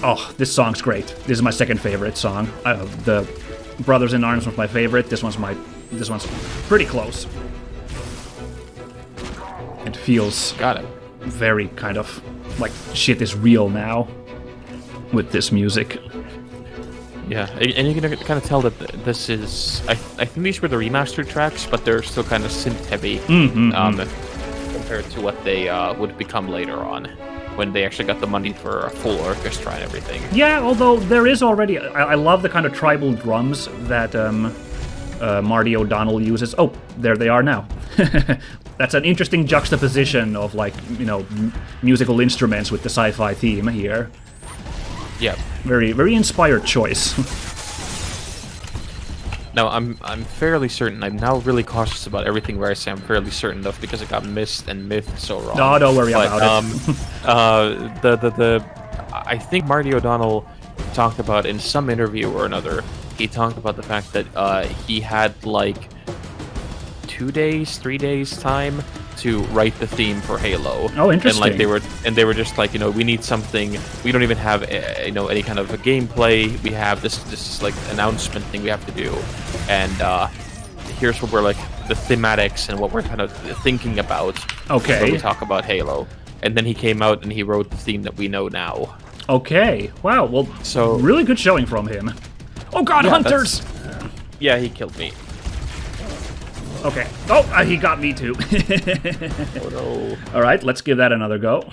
Oh, this song's great. This is my second favorite song. The Brothers in Arms was my favorite. This one's pretty close. It feels Got it. very kind of like shit is real now with this music. Yeah, and you can kind of tell that this is... I think these were the remastered tracks, but they're still kind of synth-heavy compared to what they would become later on, when they actually got the money for a full orchestra and everything. Yeah, although there is already... I love the kind of tribal drums that Marty O'Donnell uses. Oh, there they are now. That's an interesting juxtaposition of, like, you know, musical instruments with the sci-fi theme here. Yeah. Very, very inspired choice. Now, I'm fairly certain. I'm now really cautious about everything where I say I'm fairly certain of, because it got missed and myth so wrong. No, don't worry about it. I think Marty O'Donnell talked about in some interview or another. He talked about the fact that he had like 2 days, 3 days time to write the theme for Halo. Oh, interesting. And they were just like, you know, we need something. We don't even have any kind of a gameplay. We have this like announcement thing we have to do, and here's what we're like, the thematics and what we're kind of thinking about. Okay. When we talk about Halo, and then he came out and he wrote the theme that we know now. Okay. Wow. Well, so really good showing from him. Oh God, yeah, hunters! Yeah, he killed me. Okay. Oh, he got me too. Oh no. All right, let's give that another go.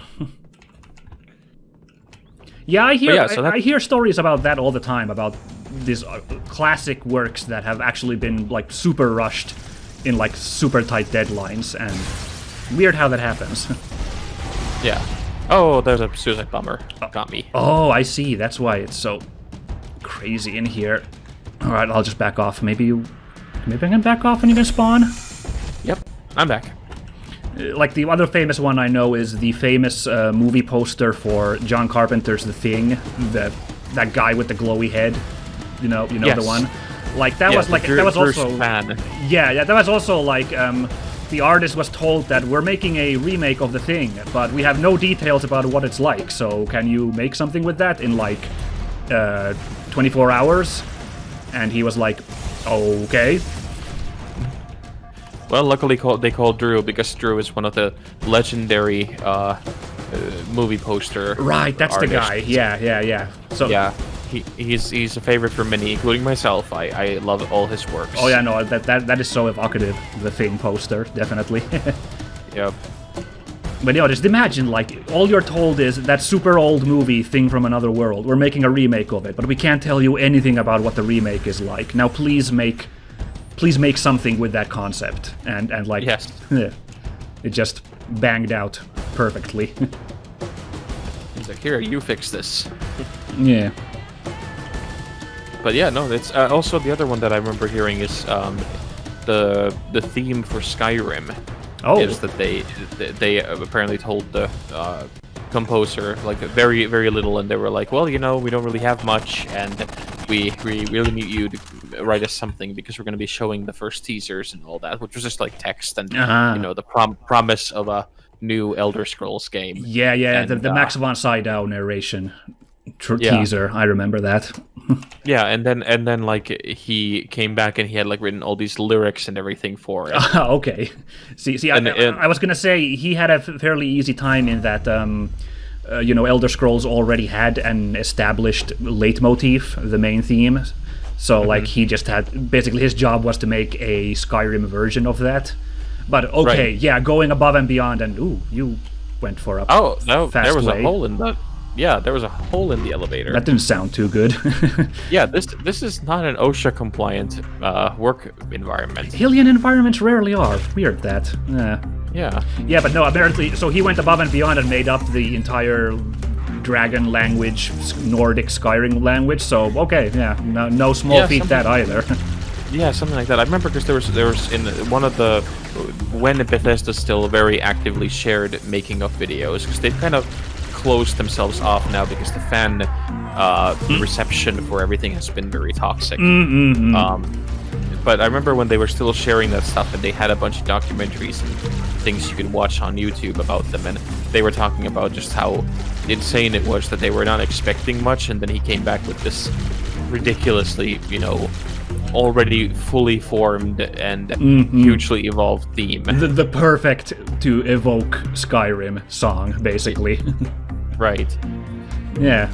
Yeah, I hear I hear stories about that all the time, about these classic works that have actually been like super rushed in like super tight deadlines, and weird how that happens. Yeah. Oh, there's a suicide bomber. Got me. Oh, I see. That's why it's so crazy in here. All right, I'll just back off. Maybe I can back off and you can spawn? Yep, I'm back. Like, the other famous one I know is the famous movie poster for John Carpenter's The Thing. That guy with the glowy head. You know yes. The one? Like, that was like... that was also... fan. Yeah, that was also like... the artist was told that we're making a remake of The Thing, but we have no details about what it's like, so can you make something with that in, like, 24 hours? And he was like... Okay. Well, luckily they called Drew, because Drew is one of the legendary movie poster. Right, that's artists. the guy. Yeah. So yeah, he's a favorite for many, including myself. I love all his works. Oh yeah, no, that is so evocative. The Thing poster, definitely. Yep. But just imagine, like, all you're told is that super old movie, Thing from Another World. We're making a remake of it, but we can't tell you anything about what the remake is like. Now, please make something with that concept. And like, yes. It just banged out perfectly. He's like, here, you fix this. Yeah. But yeah, no, it's also the other one that I remember hearing is the theme for Skyrim. Oh. Is that they apparently told the composer like very, very little, and they were like, well, you know, we don't really have much, and we really need you to write us something, because we're going to be showing the first teasers and all that, which was just like text and you know, the promise of a new Elder Scrolls game. Yeah, and, the Max von Sydow narration teaser. I remember that. Yeah, and then like he came back and he had like written all these lyrics and everything for it. Okay. See, I was gonna say he had a fairly easy time in that. You know, Elder Scrolls already had an established leitmotif, the main theme. So like he just had, basically his job was to make a Skyrim version of that. But okay, right. Yeah, going above and beyond, and you went for a fast there was way. a hole in the. Yeah, there was a hole in the elevator. That didn't sound too good. Yeah, this is not an OSHA compliant work environment. Alien environments rarely are. Weird that. Yeah. Yeah, but no, apparently, so he went above and beyond and made up the entire dragon language, Nordic Skyrim language. So okay, yeah, no small feat that either. Yeah, something like that. I remember because there was in one of the when Bethesda still very actively shared making of videos, because they've kind of closed themselves off now because the fan reception for everything has been very toxic. But I remember when they were still sharing that stuff, and they had a bunch of documentaries and things you could watch on YouTube about them, and they were talking about just how insane it was that they were not expecting much, and then he came back with this ridiculously, already fully formed and hugely evolved theme. The perfect to evoke Skyrim song, basically. Right. Yeah.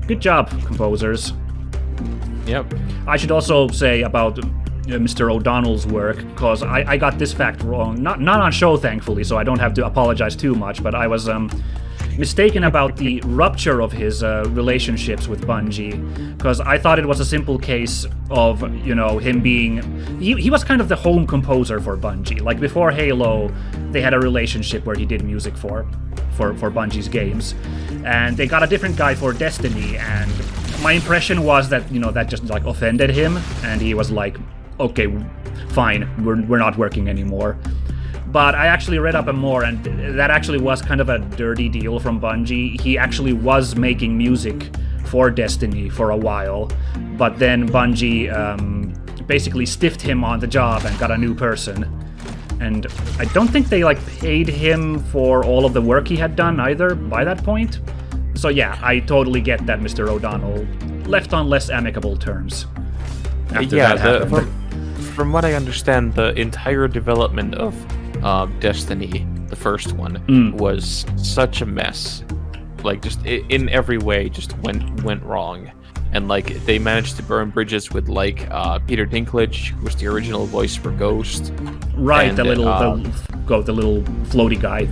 Good job, composers. Yep. I should also say about Mr. O'Donnell's work, because I got this fact wrong. Not on show, thankfully, so I don't have to apologize too much, but I was mistaken about the rupture of his relationships with Bungie, because I thought it was a simple case of, him being... He was kind of the home composer for Bungie. Like, before Halo, they had a relationship where he did music for Bungie's games. And they got a different guy for Destiny, and my impression was that, that just, offended him, and he was like, okay, fine, we're not working anymore. But I actually read up on more, and that actually was kind of a dirty deal from Bungie. He actually was making music for Destiny for a while, but then Bungie basically stiffed him on the job and got a new person. And I don't think they paid him for all of the work he had done either by that point. So yeah, I totally get that Mr. O'Donnell left on less amicable terms after that happened. From what I understand, the entire development of Destiny, the first one, was such a mess. Just in every way, just went wrong. And they managed to burn bridges with Peter Dinklage, who was the original voice for Ghost. Right, and, the little floaty guy,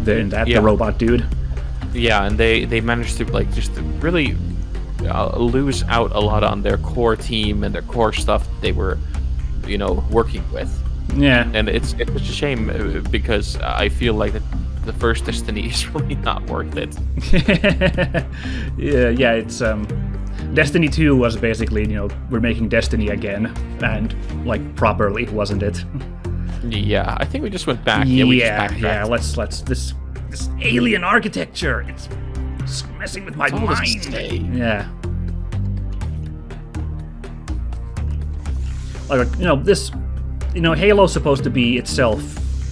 the robot dude. Yeah, and they managed to just really lose out a lot on their core team and their core stuff they were, working with. Yeah, and it's such a shame because I feel like the first Destiny is really not worth it. yeah, it's Destiny 2 was basically, we're making Destiny again, and properly, wasn't it? Yeah, I think we just went back. Yeah, let's this alien architecture, it's messing with my mind. Yeah. This, Halo's supposed to be itself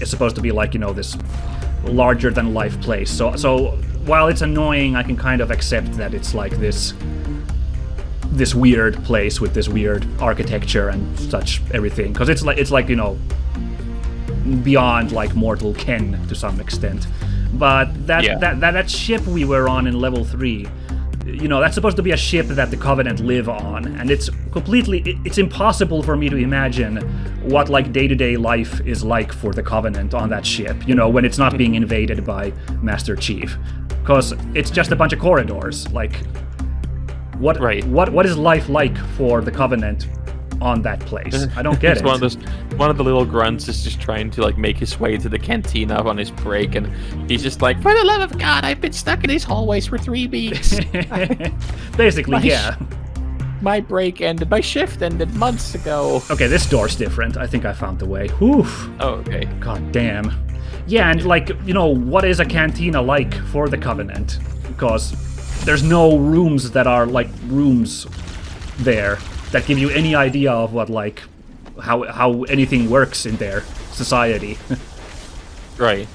is supposed to be this larger than life place. So while it's annoying, I can kind of accept that it's this weird place with this weird architecture and such everything, because it's beyond mortal ken to some extent. But that ship we were on in level 3, that's supposed to be a ship that the Covenant live on, and it's impossible for me to imagine what day-to-day life is like for the Covenant on that ship, when it's not being invaded by Master Chief, because it's just a bunch of corridors. What is life like for the Covenant on that place? I don't get it. One of the little grunts is just trying to make his way to the cantina on his break, and he's just like, for the love of God, I've been stuck in these hallways for 3 weeks. Basically, yeah. My break ended. My shift ended months ago. Okay, this door's different. I think I found the way. Oof. Oh, okay. God damn. Yeah, and what is a cantina like for the Covenant? Because there's no rooms that are rooms there that give you any idea of what how anything works in their society. Right.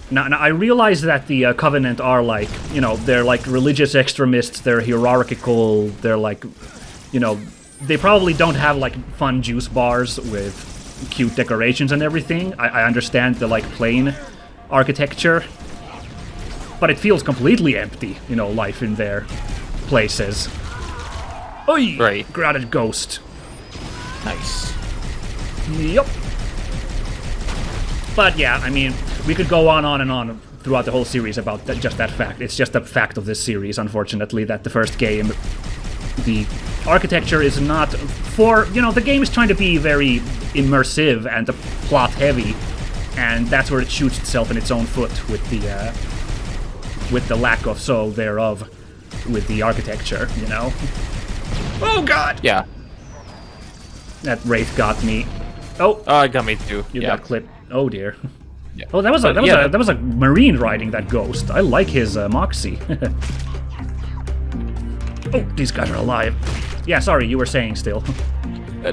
Now I realize that the Covenant are they're religious extremists, they're hierarchical, they're they probably don't have fun juice bars with cute decorations and everything. I understand the plain architecture, but it feels completely empty, life in their places. Oi! Right. Grounded ghost. Nice. Yup. But yeah, we could go on and on throughout the whole series about just that fact. It's just a fact of this series, unfortunately, that the first game, the architecture is not for, the game is trying to be very immersive and plot heavy, and that's where it shoots itself in its own foot with the lack of so thereof with the architecture, Oh God! Yeah. That Wraith got me. Oh, it got me too. You got clipped. Oh dear. Yeah. Oh, that was a Marine riding that ghost. I like his moxie. Oh, these guys are alive. Yeah, sorry, you were saying still.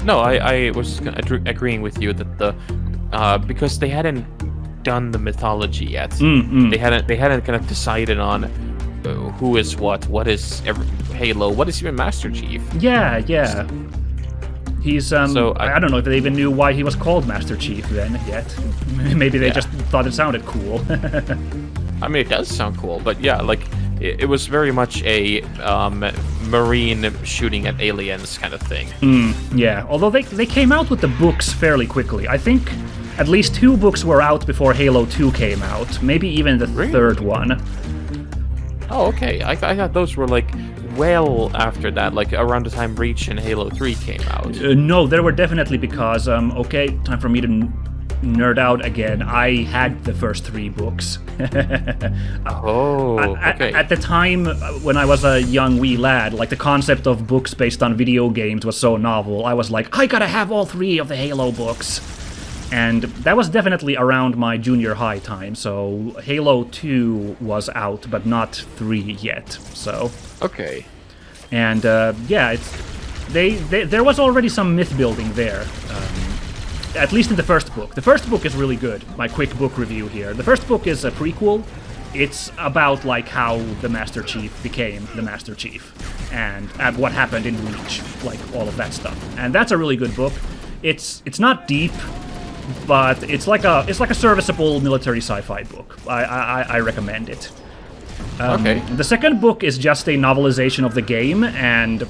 No, I was agreeing with you that because they hadn't done the mythology yet. They hadn't kind of decided on who is what is Halo, what is even Master Chief. Yeah. He's So I don't know if they even knew why he was called Master Chief then yet. Maybe they just thought it sounded cool. I mean, it does sound cool, but yeah, like it was very much a marine shooting at aliens kind of thing. Yeah, although they came out with the books fairly quickly. I think at least 2 books were out before Halo 2 came out. Maybe even the third one. Oh, okay. I thought those were like well after that, like around the time Reach and Halo 3 came out. No, there were definitely because, okay, time for me to nerd out again. I had the first 3 books. Oh, okay. At the time, when I was a young wee lad, like the concept of books based on video games was so novel. I was like, I gotta have all 3 of the Halo books. And that was definitely around my junior high time, so Halo 2 was out, but not 3 yet, so... Okay. And, yeah, there was already some myth building there, at least in the first book. The first book is really good, my quick book review here. The first book is a prequel. It's about, like, how the Master Chief became the Master Chief, and what happened in Reach, like, all of that stuff. And that's a really good book. It's not deep, but it's like a serviceable military sci-fi book. I recommend it. Okay. The second book is just a novelization of the game, and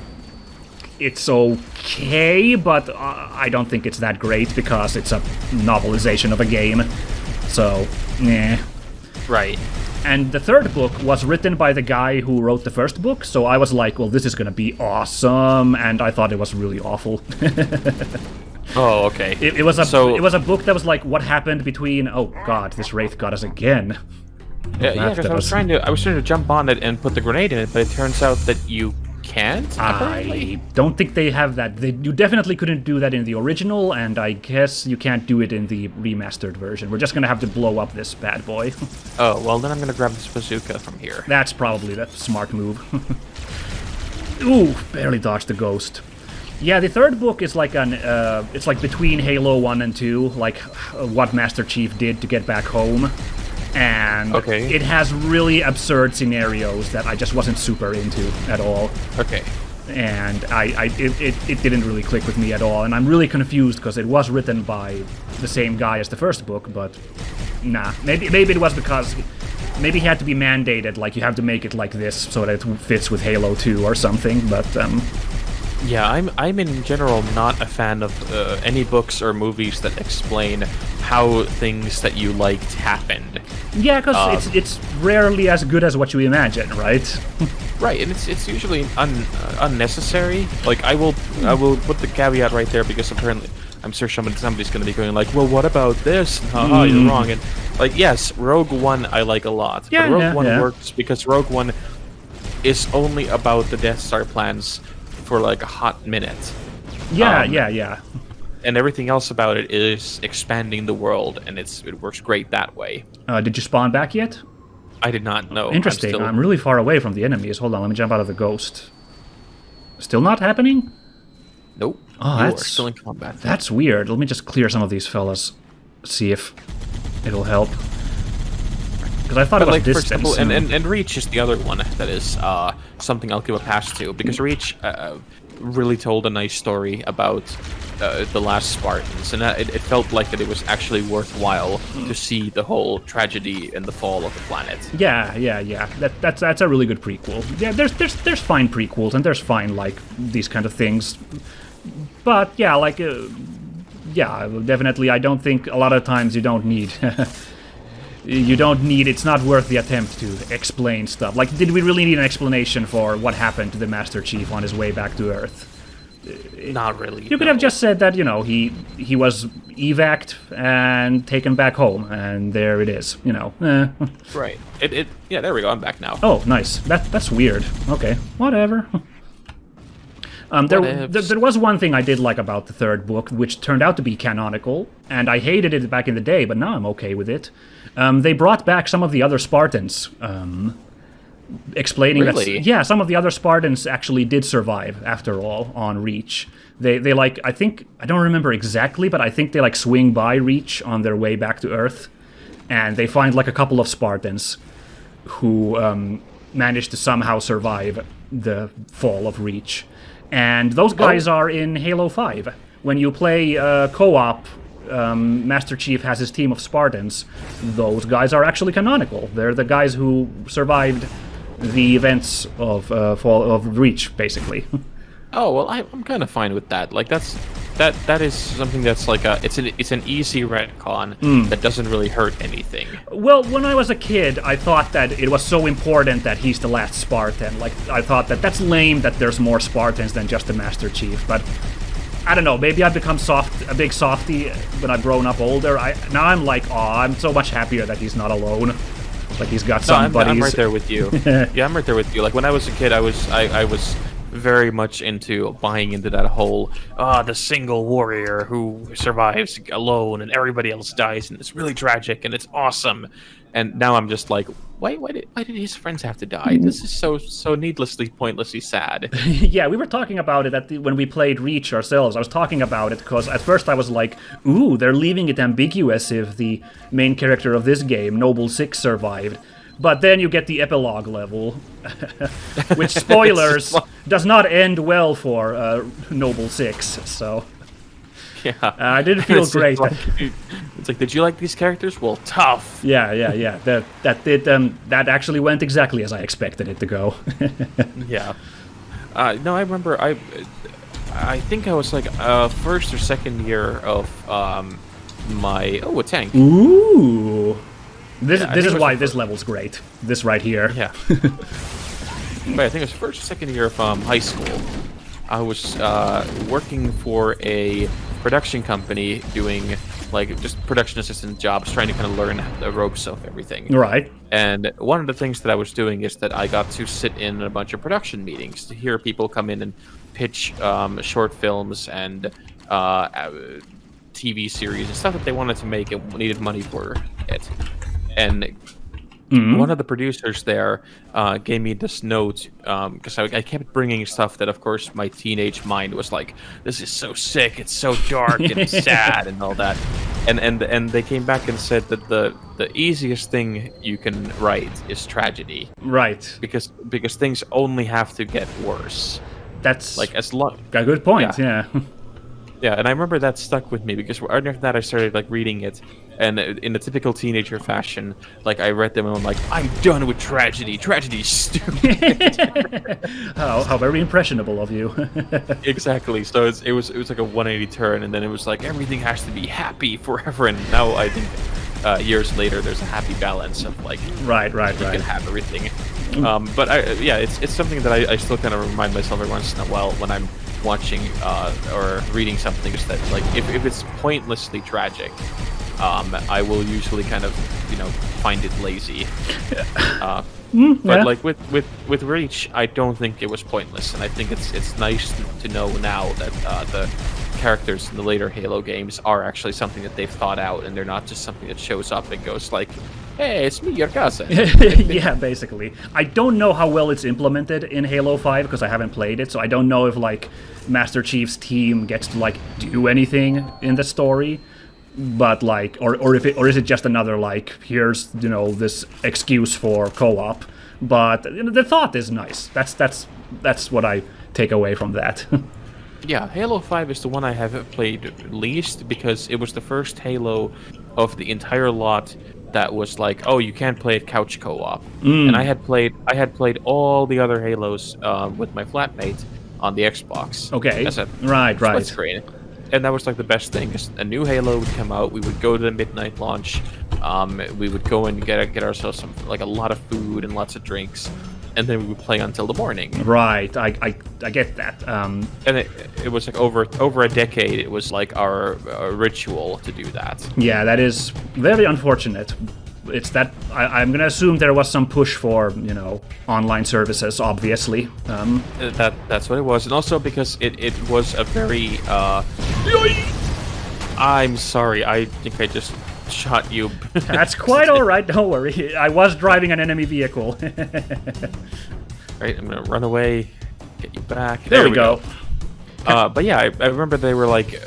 it's okay, but I don't think it's that great because it's a novelization of a game. So, nah. Right. And the third book was written by the guy who wrote the first book, so I was like, well, this is gonna be awesome, and I thought it was really awful. Oh, okay. It was a book that was like, what happened between... Oh god, this Wraith got us again. Yeah, because I was trying to jump on it and put the grenade in it, but it turns out that you can't, apparently. I don't think they have that. You definitely couldn't do that in the original, and I guess you can't do it in the remastered version. We're just gonna have to blow up this bad boy. Oh, well then I'm gonna grab this bazooka from here. That's probably the smart move. Ooh, barely dodged the ghost. Yeah, the third book is like it's like between Halo 1 and 2, like what Master Chief did to get back home. And it has really absurd scenarios that I just wasn't super into at all. Okay. And it didn't really click with me at all, and I'm really confused because it was written by the same guy as the first book, but nah. Maybe it was because maybe he had to be mandated, like you have to make it like this so that it fits with Halo 2 or something, but yeah, I'm in general not a fan of any books or movies that explain how things that you liked happened. Yeah, because it's rarely as good as what you imagine, right? Right, and it's usually unnecessary. Like I will put the caveat right there because apparently I'm sure somebody's going to be going like, well, what about this? Haha, you're wrong. And like, yes, Rogue One I like a lot, but Rogue One works because Rogue One is only about the Death Star plans for like a hot minute. Yeah. And everything else about it is expanding the world, and it works great that way. Did you spawn back yet? I did not know. Interesting. I'm really far away from the enemies. Hold on, let me jump out of the ghost. Still not happening? Nope. Oh, you are still in combat. That's weird. Let me just clear some of these fellas. See if it'll help. Because I thought it was distance. For example, and Reach is the other one that is something I'll give a pass to, because Reach really told a nice story about the last Spartans, and it felt like that it was actually worthwhile to see the whole tragedy and the fall of the planet. Yeah. That's a really good prequel. Yeah, there's fine prequels, and there's fine, like, these kind of things. But, yeah, like, yeah, definitely, I don't think a lot of times you don't need... it's not worth the attempt to explain stuff. Like, did we really need an explanation for what happened to the Master Chief on his way back to Earth? Not really. You could have just said that, he was evac'd and taken back home, and there it is, Right. Yeah, there we go, I'm back now. Oh, nice. That's weird. Okay, whatever. There was one thing I did like about the third book, which turned out to be canonical, and I hated it back in the day, but now I'm okay with it. They brought back some of the other Spartans. explaining Really? that some of the other Spartans actually did survive after all on Reach. They like, I think, I don't remember exactly, but I think they like swing by Reach on their way back to Earth, and they find like a couple of Spartans who managed to somehow survive the fall of Reach. And those guys are in Halo 5. When you play co-op, Master Chief has his team of Spartans. Those guys are actually canonical. They're the guys who survived the events of Reach, basically. Oh well, I'm kind of fine with that. Like that is something that's like it's an easy retcon that doesn't really hurt anything. Well, when I was a kid, I thought that it was so important that he's the last Spartan. Like, I thought that that's lame that there's more Spartans than just the Master Chief. But I don't know. Maybe I've become a big softy when I've grown up older. Now I'm like, I'm so much happier that he's not alone. Like, he's got some buddies. I'm right there with you. Yeah, I'm right there with you. Like, when I was a kid, I was very much into buying into that whole the single warrior who survives alone and everybody else dies, and it's really tragic and it's awesome. And now I'm just like, why did his friends have to die? This is so needlessly, pointlessly sad. Yeah, we were talking about it when we played Reach ourselves. I was talking about it because at first I was like, ooh, they're leaving it ambiguous if the main character of this game, Noble 6, survived. But then you get the epilogue level, which, spoilers, does not end well for Noble 6, so... Yeah. I didn't feel great. It's like, did you like these characters? Well, tough. Yeah. That actually went exactly as I expected it to go. Yeah. No, I remember, I think I was like first or second year of my... Oh, a tank. Ooh! This is why this level's great. This right here. Yeah. But I think it was first or second year of high school. I was working for a production company doing like just production assistant jobs, trying to kind of learn the ropes of everything. Right. And one of the things that I was doing is that I got to sit in a bunch of production meetings to hear people come in and pitch short films and TV series and stuff that they wanted to make and needed money for it. And one of the producers there gave me this note because I kept bringing stuff that, of course, my teenage mind was like, this is so sick, it's so dark and sad and all that. And they came back and said that the easiest thing you can write is tragedy. Right. Because things only have to get worse. That's like as long a good point. Yeah. Yeah, and I remember that stuck with me because after that I started like reading it, and in a typical teenager fashion, like I read them and I'm like, I'm done with tragedy. Tragedy's stupid. How very impressionable of you. Exactly. So it was like a 180 turn, and then it was like everything has to be happy forever. And now I think years later there's a happy balance of like right. You can have everything. But it's something that I still kind of remind myself every once in a while when I'm watching or reading something, is that like if it's pointlessly tragic, I will usually kind of find it lazy. But like with Reach, I don't think it was pointless, and I think it's nice to know now that the characters in the later Halo games are actually something that they've thought out, and they're not just something that shows up and goes like, hey, it's me, your cousin. Yeah, basically. I don't know how well it's implemented in Halo 5 because I haven't played it, so I don't know if like Master Chief's team gets to like do anything in the story, but like, or is it just another like, here's this excuse for co-op. But the thought is nice. That's what I take away from that. Yeah, Halo 5 is the one I have played least because it was the first Halo of the entire lot that was like, oh, you can't play it couch co-op. And I had played all the other Halos with my flatmate on the Xbox. Okay. Right. Split screen. And that was like the best thing. 'Cause a new Halo would come out, we would go to the midnight launch, we would go and get ourselves a lot of food and lots of drinks, and then we would play until the morning. Right, I get that. And it was like over a decade. It was like our ritual to do that. Yeah, that is very unfortunate. It's that I'm gonna assume there was some push for online services, obviously. That's what it was, and also because it was a very. I'm sorry. I think I just shot you. That's quite all right. Don't worry. I was driving an enemy vehicle. Right, I'm gonna run away, get you back. There we go. But yeah, I remember they were like.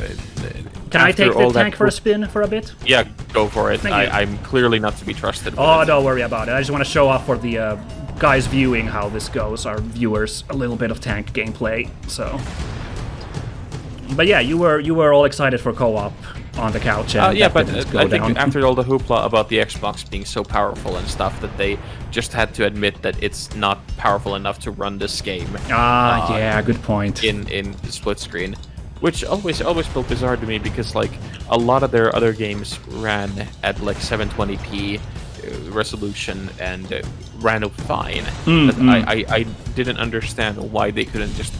Can I take the tank for a spin for a bit? Yeah, go for it. I'm clearly not to be trusted. Oh, don't worry about it. I just want to show off for the guys viewing how this goes, our viewers, a little bit of tank gameplay. So, but yeah, you were all excited for co-op on the couch. And yeah, but I think after all the hoopla about the Xbox being so powerful and stuff, that they just had to admit that it's not powerful enough to run this game. Yeah, good point. In split screen. Which always felt bizarre to me, because like a lot of their other games ran at like 720p resolution and ran fine. I didn't understand why they couldn't just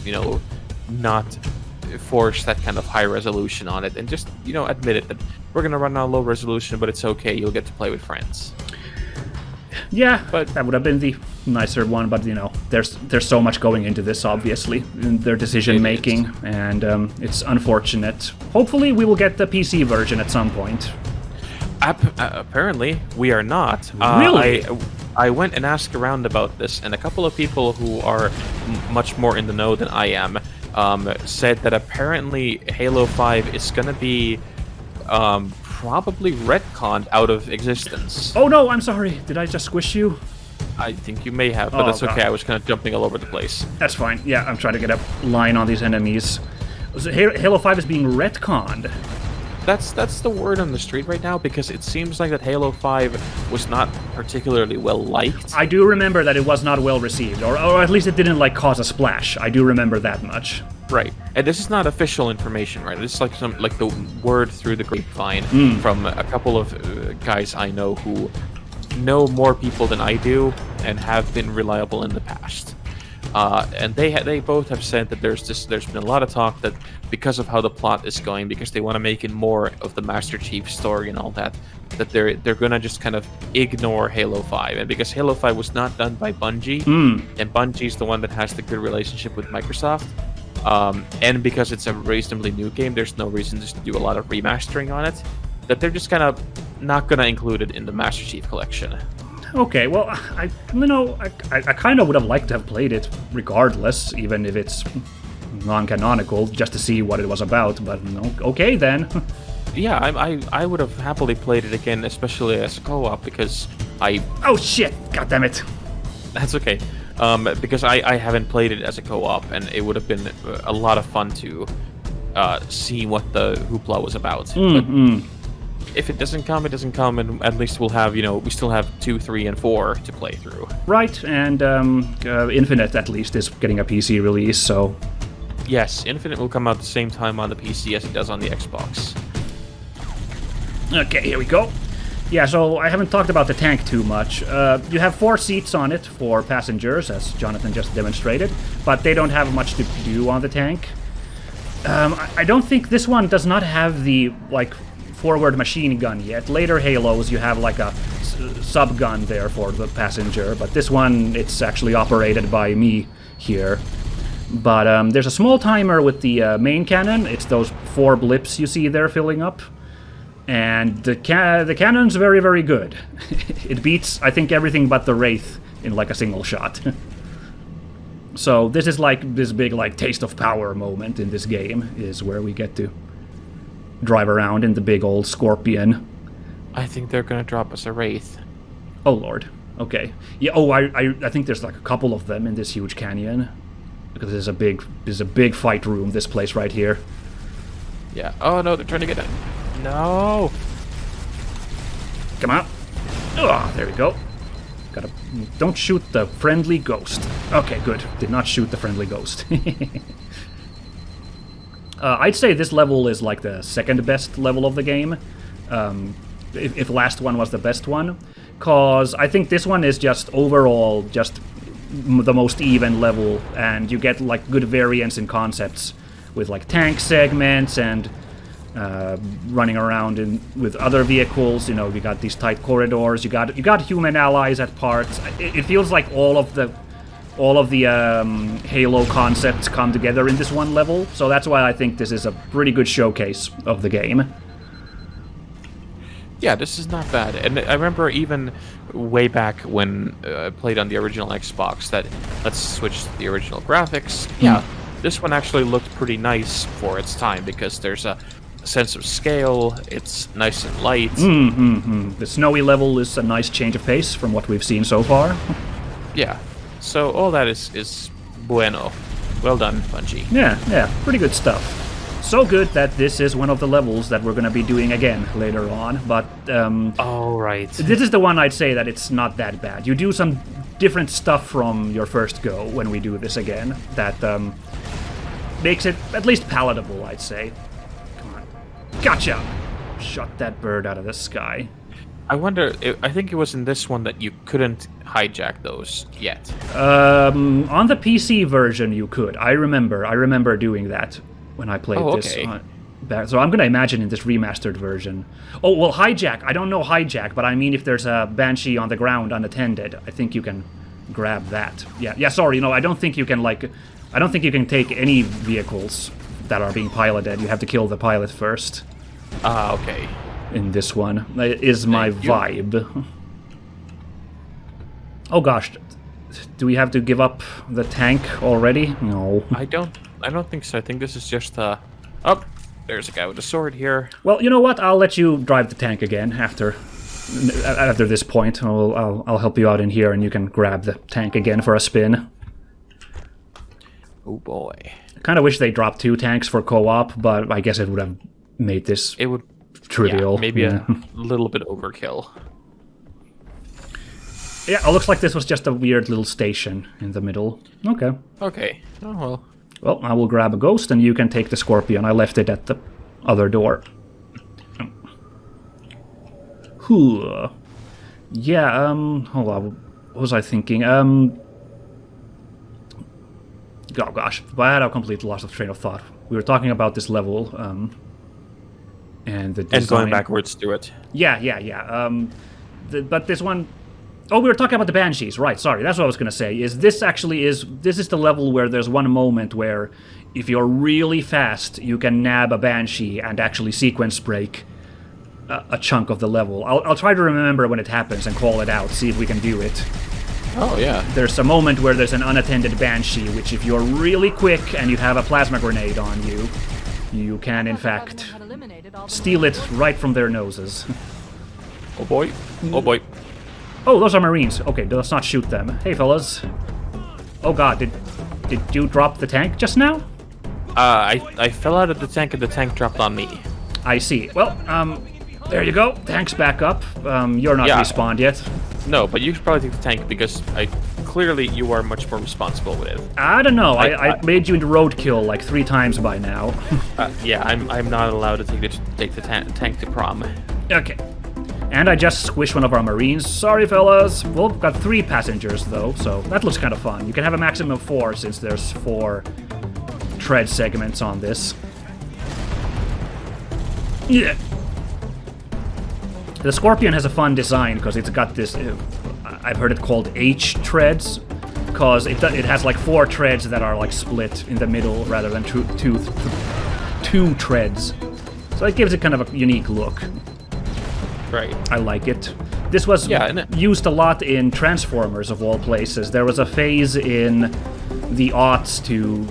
not force that kind of high resolution on it and just admit it that we're gonna run on low resolution, but it's okay. You'll get to play with friends. Yeah, but that would have been the nicer one. But there's so much going into this, obviously, in their decision making, and it's unfortunate. Hopefully, we will get the PC version at some point. Apparently, we are not. Really? I went and asked around about this, and a couple of people who are much more in the know than I am said that apparently Halo 5 is gonna be probably retconned out of existence. Oh no, I'm sorry. Did I just squish you? I think you may have, but that's okay. I was kind of jumping all over the place. That's fine. Yeah, I'm trying to get a line on these enemies. So Halo 5 is being retconned. That's the word on the street right now, because it seems like that Halo 5 was not particularly well liked. I do remember that it was not well received, or at least it didn't cause a splash. I do remember that much. Right, and this is not official information, right? This is like the word through the grapevine from a couple of guys I know who know more people than I do and have been reliable in the past. And they both have said that there's been a lot of talk that because of how the plot is going, because they want to make it more of the Master Chief story and all that they're gonna just kind of ignore Halo 5, and because Halo 5 was not done by Bungie, and Bungie's the one that has the good relationship with Microsoft. And because it's a reasonably new game, there's no reason just to do a lot of remastering on it, that they're just kind of not going to include it in the Master Chief collection. Okay, well, I kind of would have liked to have played it regardless, even if it's non-canonical, just to see what it was about, but okay then. Yeah, I would have happily played it again, especially as a co-op, because Oh shit, goddammit. That's okay. Because I haven't played it as a co-op, and it would have been a lot of fun to see what the hoopla was about. But if it doesn't come, it doesn't come, and at least we'll have, we still have 2, 3, and 4 to play through. Right, and Infinite at least is getting a PC release, so... Yes, Infinite will come out the same time on the PC as it does on the Xbox. Okay, here we go. Yeah, so I haven't talked about the tank too much. You have 4 seats on it for passengers, as Joonatan just demonstrated, but they don't have much to do on the tank. I don't think this one does not have the, forward machine gun yet. Later Halos, you have, a sub-gun there for the passenger, but this one, it's actually operated by me here. But there's a small timer with the main cannon. It's those 4 blips you see there filling up. And the cannon's very, very good. It beats, I think, everything but the Wraith in a single shot. So this is this big taste of power moment in this game, is where we get to drive around in the big old Scorpion. I think they're gonna drop us a Wraith. Oh lord. Okay. Yeah. Oh, I think there's a couple of them in this huge canyon, because there's a big fight room. This place right here. Yeah. Oh no, they're trying to get in. No! Come on. Oh, there we go. Don't shoot the friendly ghost. Okay, good. Did not shoot the friendly ghost. I'd say this level is the second best level of the game. If the last one was the best one. Because I think this one is just overall just the most even level, and you get good variance in concepts with tank segments and running around with other vehicles. You got these tight corridors. You got human allies at parts. It feels like all of the Halo concepts come together in this one level. So that's why I think this is a pretty good showcase of the game. Yeah, this is not bad. And I remember even way back when I played on the original Xbox that let's switch to the original graphics. Yeah, this one actually looked pretty nice for its time because there's a sense of scale, it's nice and light. The snowy level is a nice change of pace from what we've seen so far. Yeah, so all that is bueno. Well done, Bungie. Yeah, pretty good stuff. So good that this is one of the levels that we're going to be doing again later on, but oh, right. This is the one I'd say that it's not that bad. You do some different stuff from your first go when we do this again that makes it at least palatable, I'd say. Come on. Gotcha! Shot that bird out of the sky. I wonder, I think it was in this one that you couldn't hijack those yet. On the PC version you could. I remember doing that when I played this back. So I'm going to imagine in this remastered version. Oh, well, hijack. I don't know hijack, but I mean if there's a Banshee on the ground unattended, I think you can grab that. Yeah, sorry, I don't think you can, I don't think you can take any vehicles that are being piloted. You have to kill the pilot first. Okay. In this one, is my vibe. Oh gosh, do we have to give up the tank already? No. I don't think so. I think this is just oh, there's a guy with a sword here. Well, you know what? I'll let you drive the tank again after this point. I'll help you out in here, and you can grab the tank again for a spin. Oh boy. I kind of wish they dropped 2 tanks for co-op, but I guess it would have made this trivial. Yeah, maybe a little bit overkill. Yeah, it looks like this was just a weird little station in the middle. Okay. Okay. Oh well. Well, I will grab a ghost, and you can take the Scorpion. I left it at the other door. Yeah, hold on. What was I thinking? Oh gosh, I had a complete loss of train of thought. We were talking about this level, and the design. And going backwards through it. Yeah. But this one... Oh, we were talking about the Banshees, right, sorry, that's what I was going to say, this is the level where there's one moment where if you're really fast, you can nab a Banshee and actually sequence break a chunk of the level. I'll try to remember when it happens and call it out, see if we can do it. Oh, yeah. There's a moment where there's an unattended Banshee, which if you're really quick and you have a plasma grenade on you, you can, in fact, steal it right from their noses. Oh boy. Oh boy. Oh, those are Marines. Okay, let's not shoot them. Hey, fellas. Oh god, did you drop the tank just now? I fell out of the tank and the tank dropped on me. I see. Well, there you go. Tank's back up. You're not respawned yet. No, but you should probably take the tank because clearly you are much more responsible with it. I don't know. I made you into roadkill like 3 times by now. Yeah, I'm not allowed to take the tank to prom. Okay. And I just squished one of our Marines. Sorry, fellas. Well, we've got 3 passengers, though, so that looks kind of fun. You can have a maximum of 4 since there's 4 tread segments on this. Yeah. The Scorpion has a fun design because it's got this... I've heard it called H treads, because it has like 4 treads that are like split in the middle rather than two treads. So it gives it kind of a unique look. Right. I like it. This was used a lot in Transformers, of all places. There was a phase in the aughts to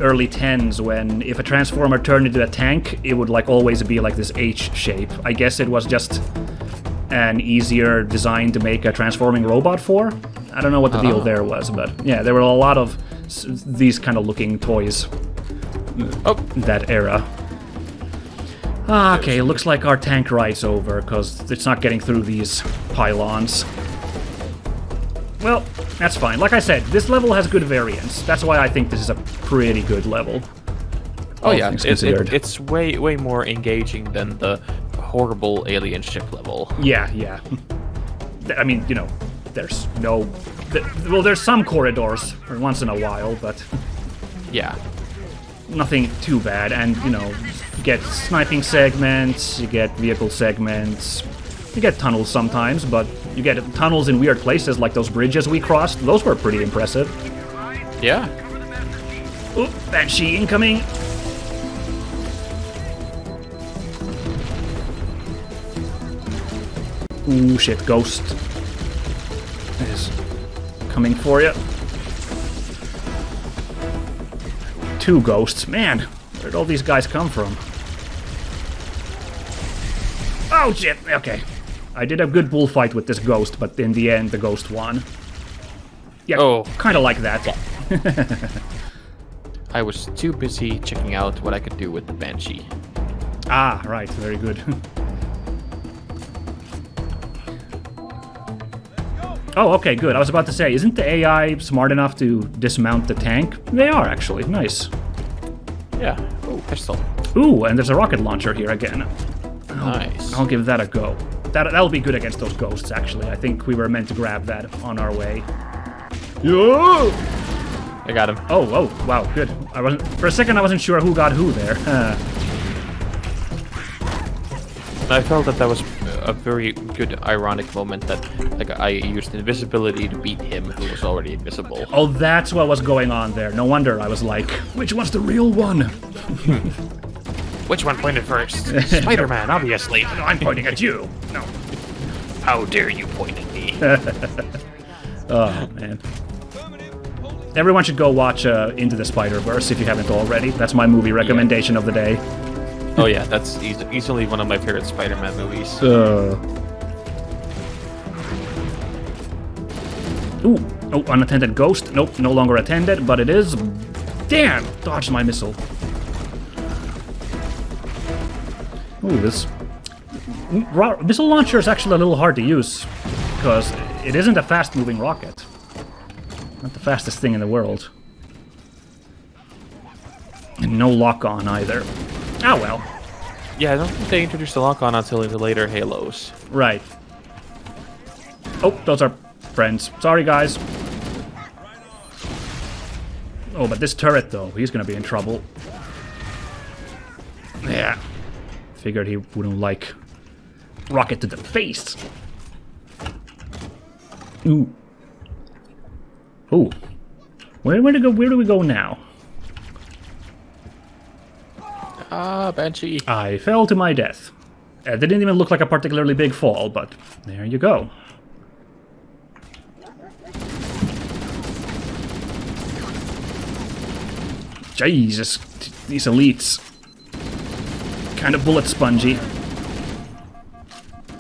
early 10s when if a Transformer turned into a tank, it would like always be like this H shape. I guess it was just an easier design to make a transforming robot for. I don't know what the deal there was, but yeah, there were a lot of these kind of looking toys that era. Okay, looks like our tank ride's over, because it's not getting through these pylons. Well, that's fine. Like I said, this level has good variance. That's why I think this is a pretty good level. Oh yeah, it's way more engaging than the horrible alien ship level. Yeah. I mean, there's no... Well, there's some corridors once in a while, but... Yeah. Nothing too bad, and, you get sniping segments, you get vehicle segments, you get tunnels sometimes, but you get tunnels in weird places like those bridges we crossed. Those were pretty impressive. Yeah. Oop, Banshee incoming. Ooh, shit, ghost is coming for you. 2 ghosts. Man, where'd all these guys come from? Oh, shit. Okay. I did a good bullfight with this ghost, but in the end, the ghost won. Yeah, kind of like that. Yeah. I was too busy checking out what I could do with the Banshee. Ah, right. Very good. Oh, okay, good. I was about to say, isn't the AI smart enough to dismount the tank? They are, actually. Nice. Yeah. Oh, pistol. Ooh, and there's a rocket launcher here again. Nice. I'll give that a go. That'll be good against those ghosts, actually. I think we were meant to grab that on our way. Yo! I got him. Oh, wow, good. For a second, I wasn't sure who got who there. I felt that was a very good ironic moment that like I used invisibility to beat him who was already invisible. Oh, that's what was going on there. No wonder I was like, which one's the real one? Which one pointed first? Spider-Man, obviously. No, I'm pointing at you. No. How dare you point at me? Oh, man. Everyone should go watch Into the Spider-Verse if you haven't already. That's my movie recommendation of the day. Oh yeah, that's easily one of my favorite Spider-Man movies. Ooh, oh, unattended ghost. Nope, no longer attended, but it is... Damn! Dodged my missile. Ooh, this... Missile launcher is actually a little hard to use, because it isn't a fast-moving rocket. Not the fastest thing in the world. And no lock-on either. Ah, well. Yeah, I don't think they introduced the lock-on until in the later Halos. Right. Oh, those are friends. Sorry, guys. Oh, but this turret, though, he's gonna be in trouble. Yeah. Figured he wouldn't like rocket to the face. Ooh. Ooh. Where do we go now? Ah, Banshee. I fell to my death. It didn't even look like a particularly big fall, but there you go. Jesus, these elites. Kind of bullet spongy.